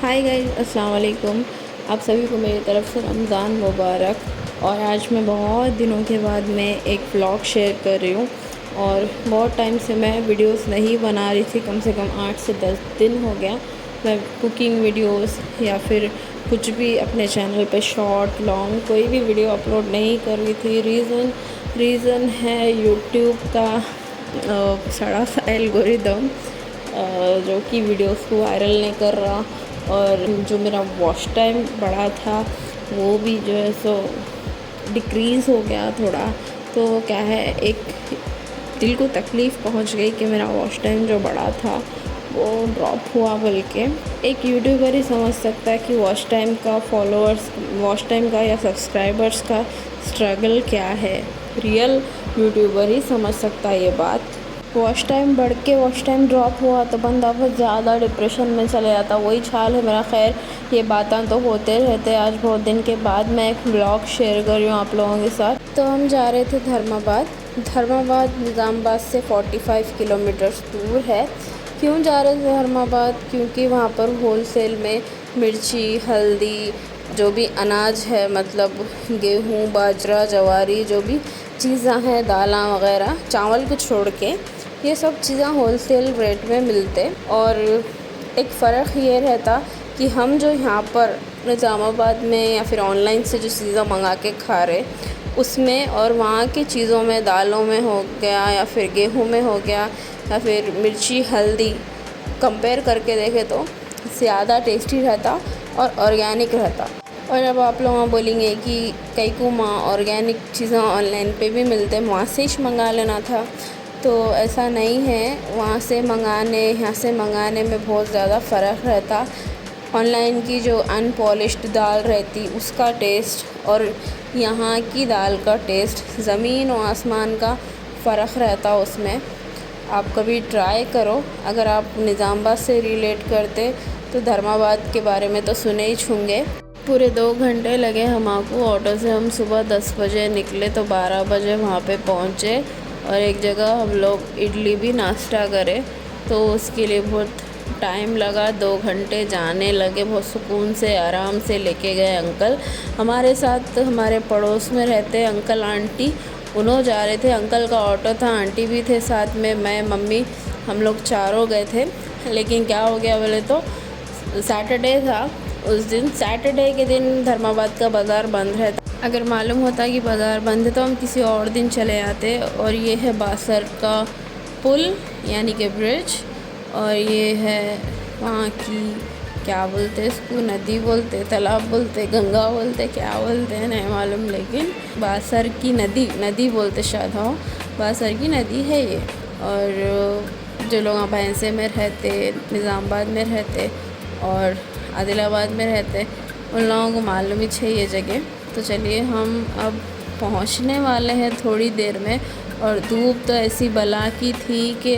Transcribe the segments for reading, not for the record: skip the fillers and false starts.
Hi guys, अस्सलाम वालेकुम। आप सभी को मेरी तरफ़ से रमज़ान मुबारक। और आज मैं बहुत दिनों के बाद मैं एक व्लॉग शेयर कर रही हूँ। और बहुत टाइम से मैं वीडियोस नहीं बना रही थी, कम से कम 8 से 10 दिन हो गया। मैं कुकिंग वीडियोस या फिर कुछ भी अपने चैनल पे शॉर्ट लॉन्ग कोई भी वीडियो अपलोड नहीं कर रही थी। रीज़न है यूट्यूब का सड़ा सा एल्गोरिदम, जो कि वीडियोस को वायरल नहीं कर रहा। और जो मेरा वॉच टाइम बढ़ा था वो भी जो है सो डिक्रीज़ हो गया थोड़ा। तो क्या है, एक दिल को तकलीफ़ पहुंच गई कि मेरा वॉच टाइम जो बढ़ा था वो ड्रॉप हुआ। बल्कि एक यूट्यूबर ही समझ सकता है कि वॉच टाइम का या सब्सक्राइबर्स का स्ट्रगल क्या है। रियल यूट्यूबर ही समझ सकता है ये बात। वॉच टाइम बढ़ के वॉच टाइम ड्रॉप हुआ तो बंदा बहुत ज़्यादा डिप्रेशन में चले जाता। वही हाल है मेरा। खैर, ये बातें तो होते रहते। आज बहुत दिन के बाद मैं एक व्लॉग शेयर कर रही हूँ आप लोगों के साथ। तो हम जा रहे थे धर्माबाद निज़ामाबाद से 45 किलोमीटर्स दूर है। क्यों जा रहे थे धर्माबाद? क्योंकि वहाँ पर होलसेल में मिर्ची, हल्दी, जो भी अनाज है, मतलब गेहूँ, बाजरा, जवारी, जो भी चीज़ें हैं, दालें वगैरह, चावल को छोड़ के ये सब चीज़ें होलसेल रेट में मिलते। और एक फ़र्क ये रहता कि हम जो यहाँ पर निज़ामाबाद में या फिर ऑनलाइन से जो चीज़ें मंगा के खा रहे उसमें और वहाँ की चीज़ों में, दालों में हो गया या फिर गेहूँ में हो गया या फिर मिर्ची, हल्दी, कंपेयर करके देखें तो ज़्यादा टेस्टी रहता और ऑर्गेनिक रहता। और अब आप लोग बोलेंगे कि कई को माँ ऑर्गेनिक चीज़ें ऑनलाइन पे भी मिलते, वहाँ से ही मंगा लेना था। तो ऐसा नहीं है, वहाँ से मंगाने यहाँ से मंगाने में बहुत ज़्यादा फ़र्क रहता। ऑनलाइन की जो अनपॉलिश्ड दाल रहती उसका टेस्ट और यहाँ की दाल का टेस्ट ज़मीन और आसमान का फ़र्क रहता उसमें। आप कभी ट्राई करो। अगर आप निज़ामाबाद से रिलेट करते तो धर्माबाद के बारे में तो सुने ही होंगे। पूरे 2 घंटे लगे हमको ऑटो से। हम सुबह 10 बजे निकले तो 12 बजे वहाँ पे पहुँचे। और एक जगह हम लोग इडली भी नाश्ता करे, तो उसके लिए बहुत टाइम लगा। 2 घंटे जाने लगे। बहुत सुकून से आराम से लेके गए अंकल हमारे साथ। हमारे पड़ोस में रहते अंकल आंटी, उन्होंने जा रहे थे। अंकल का ऑटो था, आंटी भी थे साथ में, मैं, मम्मी, हम लोग चारों गए थे। लेकिन क्या हो गया बोले तो सैटरडे था उस दिन। सैटरडे के दिन धर्माबाद का बाज़ार बंद रहता। अगर मालूम होता कि बाज़ार बंद है तो हम किसी और दिन चले आते। और ये है बासर का पुल यानी कि ब्रिज। और ये है वहाँ की, क्या बोलते हैं इसको, नदी बोलते, तालाब बोलते, गंगा बोलते, क्या बोलते हैं नहीं मालूम, लेकिन बासर की नदी बोलते शायद। हाँ, बासर की नदी है ये। और जो लोग भैंसे में रहते, निज़ामाबाद में रहते और आदिलाबाद में रहते, उन लोगों को मालूम ही है ये जगह। तो चलिए, हम अब पहुंचने वाले हैं थोड़ी देर में। और धूप तो ऐसी बला की थी कि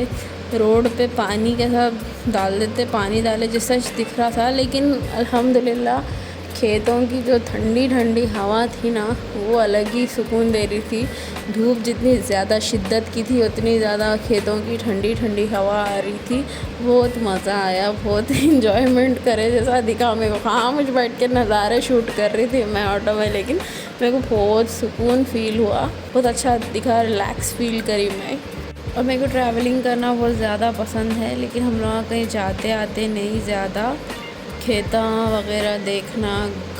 रोड पे पानी के साथ पानी डाले जैसा दिख रहा था। लेकिन अल्हम्दुलिल्लाह खेतों की जो ठंडी ठंडी हवा थी ना, वो अलग ही सुकून दे रही थी। धूप जितनी ज़्यादा शिद्दत की थी उतनी ज़्यादा खेतों की ठंडी ठंडी हवा आ रही थी। बहुत मज़ा आया, बहुत इंजॉयमेंट करे जैसा दिखा मेरे को। हाँ, मुझे बैठ के नज़ारे शूट कर रही थी मैं ऑटो में, लेकिन मेरे को बहुत सुकून फ़ील हुआ, बहुत अच्छा दिखा, रिलैक्स फ़ील करी मैं। और मेरे को ट्रैवलिंग करना बहुत ज़्यादा पसंद है, लेकिन हम लोग कहीं जाते आते नहीं ज़्यादा। खेता वगैरह देखना,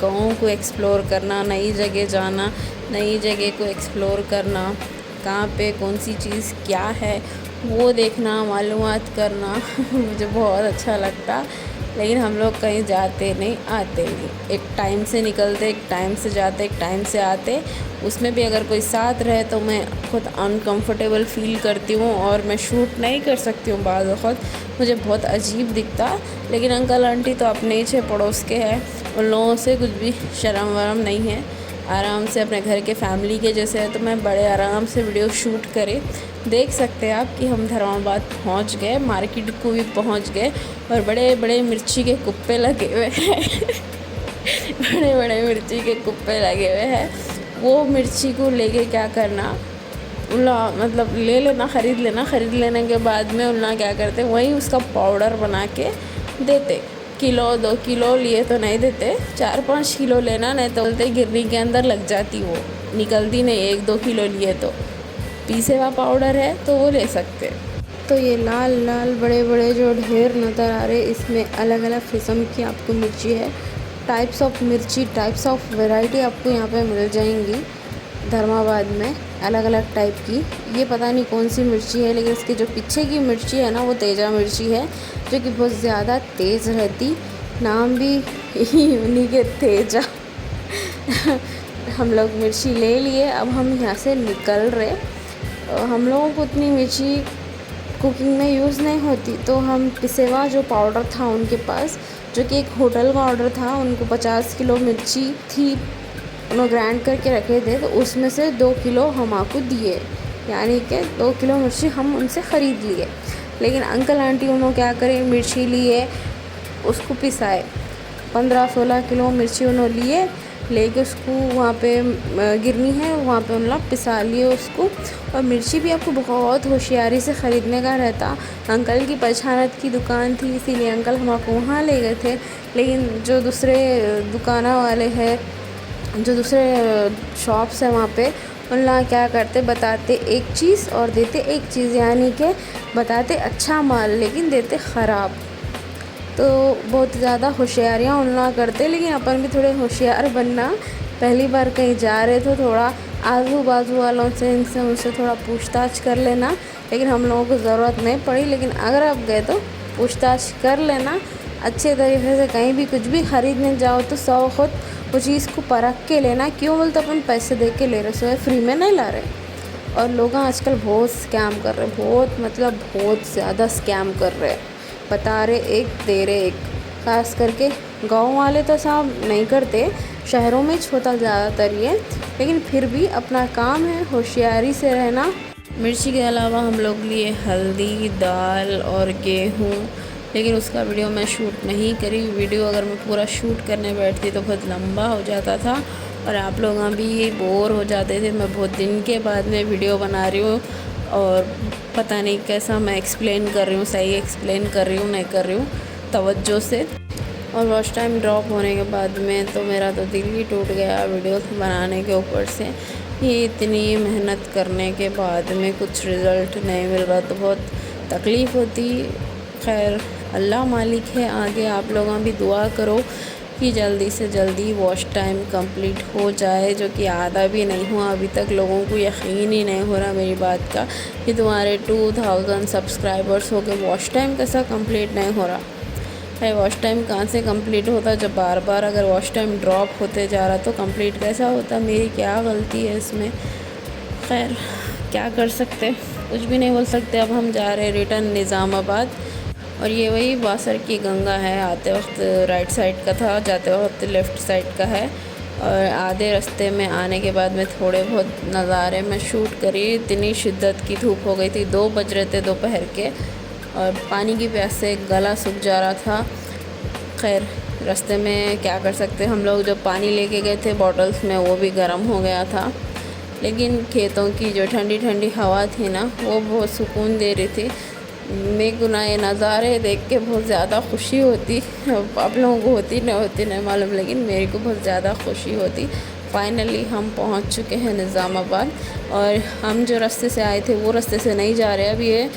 गाँव को एक्सप्लोर करना, नई जगह जाना, नई जगह को एक्सप्लोर करना, कहाँ पे कौन सी चीज़ क्या है वो देखना, मालूमात करना मुझे बहुत अच्छा लगता। लेकिन हम लोग कहीं जाते नहीं, आते नहीं। एक टाइम से निकलते, एक टाइम से जाते, एक टाइम से आते। उसमें भी अगर कोई साथ रहे तो मैं खुद अनकंफर्टेबल फ़ील करती हूँ और मैं शूट नहीं कर सकती हूँ। बाज़ वक़्त मुझे बहुत अजीब दिखता। लेकिन अंकल आंटी तो अपने ही छे पड़ोस के हैं, उन लोगों से कुछ भी शर्म वरम नहीं है। आराम से अपने घर के फैमिली के जैसे है। तो मैं बड़े आराम से वीडियो शूट करे। देख सकते हैं आप कि हम धर्माबाद पहुंच गए, मार्केट को भी पहुंच गए। और बड़े बड़े मिर्ची के कुप्पे लगे हुए हैं बड़े बड़े मिर्ची के कुप्पे लगे हुए हैं। वो मिर्ची को लेके क्या करना, मतलब ले लेना, ख़रीद लेना। ख़रीद लेने के बाद में उन्ना क्या करते, वहीं उसका पाउडर बना के देते। किलो 2 किलो लिए तो नहीं देते, 4-5 किलो लेना, नहीं तो बोलते गिरनी के अंदर लग जाती, वो निकलती नहीं। 1-2 किलो लिए तो पीसे हुआ पाउडर है तो वो ले सकते। तो ये लाल लाल बड़े बड़े जो ढेर नज़र आ रहे, इसमें अलग अलग किस्म की आपको मिर्ची है, टाइप्स ऑफ मिर्ची, टाइप्स ऑफ वैरायटी आपको यहाँ पे मिल जाएंगी धर्माबाद में, अलग अलग टाइप की। ये पता नहीं कौन सी मिर्ची है, लेकिन इसके जो पीछे की मिर्ची है ना, वो तेजा मिर्ची है, जो कि बहुत ज़्यादा तेज़ रहती, नाम भी उन्हीं के तेजा। हम लोग मिर्ची ले लिए, अब हम यहाँ से निकल रहे। हम लोगों को उतनी मिर्ची कुकिंग में यूज़ नहीं होती, तो हम पिसेवा जो पाउडर था उनके पास, जो कि एक होटल का ऑर्डर था, उनको 50 किलो मिर्ची थी, उन्होंने ग्राइंड करके रखे थे, तो उसमें से 2 किलो हम आपको दिए, यानी कि 2 किलो मिर्ची हम उनसे ख़रीद लिए। लेकिन अंकल आंटी उन्होंने क्या करे, मिर्ची लिए, उसको पिसाए, 15-16 किलो मिर्ची उन्होंने लिए, लेके उसको वहाँ पे गिरनी है, वहाँ पे उन्होंने पिसा लिए उसको। और मिर्ची भी आपको बहुत होशियारी से ख़रीदने का रहता। अंकल की पहचानत की दुकान थी, इसीलिए अंकल हम आपको वहाँ ले गए थे। लेकिन जो दूसरे दुकाना वाले हैं, जो दूसरे शॉप्स हैं, वहाँ पे उन क्या करते, बताते एक चीज़ और देते एक चीज़, यानी कि बताते अच्छा माल लेकिन देते ख़राब। तो बहुत ज़्यादा होशियारियाँ उन करते, लेकिन अपन भी थोड़े होशियार बनना। पहली बार कहीं जा रहे तो थोड़ा आजू बाजू वालों से, इनसे उनसे थोड़ा पूछताछ कर लेना, लेकिन हम लोगों को ज़रूरत नहीं पड़ी। लेकिन अगर आप गए तो पूछताछ कर लेना अच्छे तरीके से। कहीं भी कुछ भी ख़रीदने जाओ तो सौ खुद वो चीज़ को परख के लेना। क्यों बोलते अपन पैसे दे के ले रहे, सो फ्री में नहीं ला रहे। और लोग आजकल बहुत स्कैम कर रहे, बहुत मतलब बहुत ज़्यादा स्कैम कर रहे, बता रहे एक दे रहे एक। ख़ास करके गांव वाले तो साहब नहीं करते, शहरों में होता ज़्यादातर ये, लेकिन फिर भी अपना काम है, होशियारी से रहना। मिर्ची के अलावा हम लोग लिए हल्दी, दाल और गेहूँ, लेकिन उसका वीडियो मैं शूट नहीं करी। वीडियो अगर मैं पूरा शूट करने बैठती तो बहुत लंबा हो जाता था और आप लोग भी बोर हो जाते थे। मैं बहुत दिन के बाद में वीडियो बना रही हूँ और पता नहीं कैसा मैं एक्सप्लेन कर रही हूँ, सही एक्सप्लेन कर रही हूँ नहीं कर रही हूँ तवज्जो से। और वॉच टाइम ड्रॉप होने के बाद में तो मेरा तो दिल ही टूट गया वीडियो बनाने के ऊपर से। ये इतनी मेहनत करने के बाद में कुछ रिज़ल्ट नहीं मिल रहा तो बहुत तकलीफ़ होती। खैर अल्लाह मालिक है, आगे आप लोग भी दुआ करो कि जल्दी से जल्दी वॉच टाइम कंप्लीट हो जाए, जो कि आधा भी नहीं हुआ अभी तक। लोगों को यकीन ही नहीं हो रहा मेरी बात का कि तुम्हारे 2000 सब्सक्राइबर्स हो गए, वॉच टाइम कैसा कंप्लीट नहीं हो रहा है। वॉच टाइम कहाँ से कंप्लीट होता, जब बार बार अगर वॉच टाइम ड्रॉप होते जा रहा तो कंप्लीट कैसा होता। मेरी क्या गलती है इसमें। खैर क्या कर सकते, कुछ भी नहीं बोल सकते। अब हम जा रहे हैं रिटर्न निज़ामाबाद। और ये वही बासर की गंगा है, आते वक्त राइट साइड का था, जाते वक्त लेफ़्ट साइड का है। और आधे रास्ते में आने के बाद में थोड़े बहुत नज़ारे में शूट करी। इतनी शिद्दत की धूप हो गई थी, 2 बज रहे थे दोपहर के, और पानी की प्यास से गला सूख जा रहा था। खैर रास्ते में क्या कर सकते, हम लोग जो पानी लेके गए थे बॉटल्स में वो भी गर्म हो गया था। लेकिन खेतों की जो ठंडी ठंडी हवा थी ना, वो बहुत सुकून दे रही थी। मेरे को ना ये नज़ारे देख के बहुत ज़्यादा खुशी होती। आप लोगों को होती नहीं मालूम, लेकिन मेरे को बहुत ज़्यादा खुशी होती। फाइनली हम पहुंच चुके हैं निज़ामाबाद। और हम जो रास्ते से आए थे वो रास्ते से नहीं जा रहे, अब ये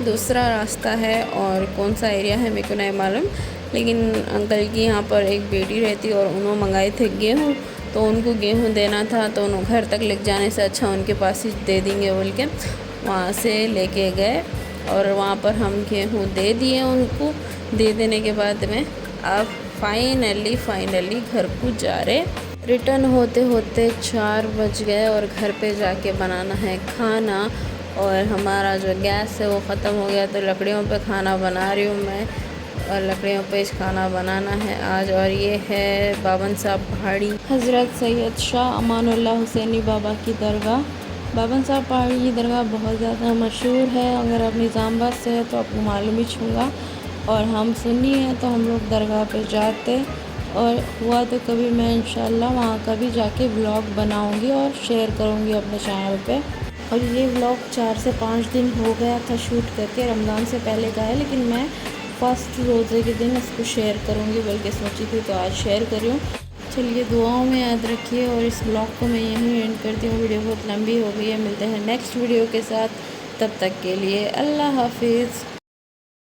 दूसरा रास्ता है। और कौन सा एरिया है मेरे को नहीं मालूम, लेकिन अंकल की यहाँ पर एक बेटी रहती और उन्होंने मंगाए थे गेहूँ, तो उनको गेहूँ देना था। तो उन्होंने घर तक ले जाने से अच्छा उनके पास ही दे देंगे बोल के वहाँ से लेके गए, और वहाँ पर हम गेहूँ दे दिए उनको। दे देने के बाद में अब फाइनली घर को जा रहे। रिटर्न होते होते 4 बज गए और घर पे जाके बनाना है खाना। और हमारा जो गैस है वो ख़त्म हो गया, तो लकड़ियों पे खाना बना रही हूँ मैं, और लकड़ियों पे खाना बनाना है आज। और ये है बाबन साहब पहाड़ी, हज़रत सैयद शाह अमानुल्लाह हुसैनी बाबा की दरगाह। बाबन साहब पहाड़ी की दरगाह बहुत ज़्यादा मशहूर है। अगर आप निज़ामाबाद से है तो आपको मालूम ही होगा, और हम सुन्नी हैं तो हम लोग दरगाह पे जाते, और हुआ तो कभी मैं इंशाल्लाह वहाँ का भी जाके व्लॉग बनाऊँगी और शेयर करूँगी अपने चैनल पे। और ये व्लॉग 4 से 5 दिन हो गया था शूट करके, रमज़ान से पहले का है, लेकिन मैं फर्स्ट रोज़े के दिन इसको शेयर करूँगी, बल्कि सोची थी तो आज शेयर कर रही हूँ। चलिए दुआओं में याद रखिए और इस ब्लॉग को मैं यहीं एंड करती हूँ। वीडियो बहुत लंबी हो गई है। मिलते हैं नेक्स्ट वीडियो के साथ, तब तक के लिए अल्लाह हाफिज़।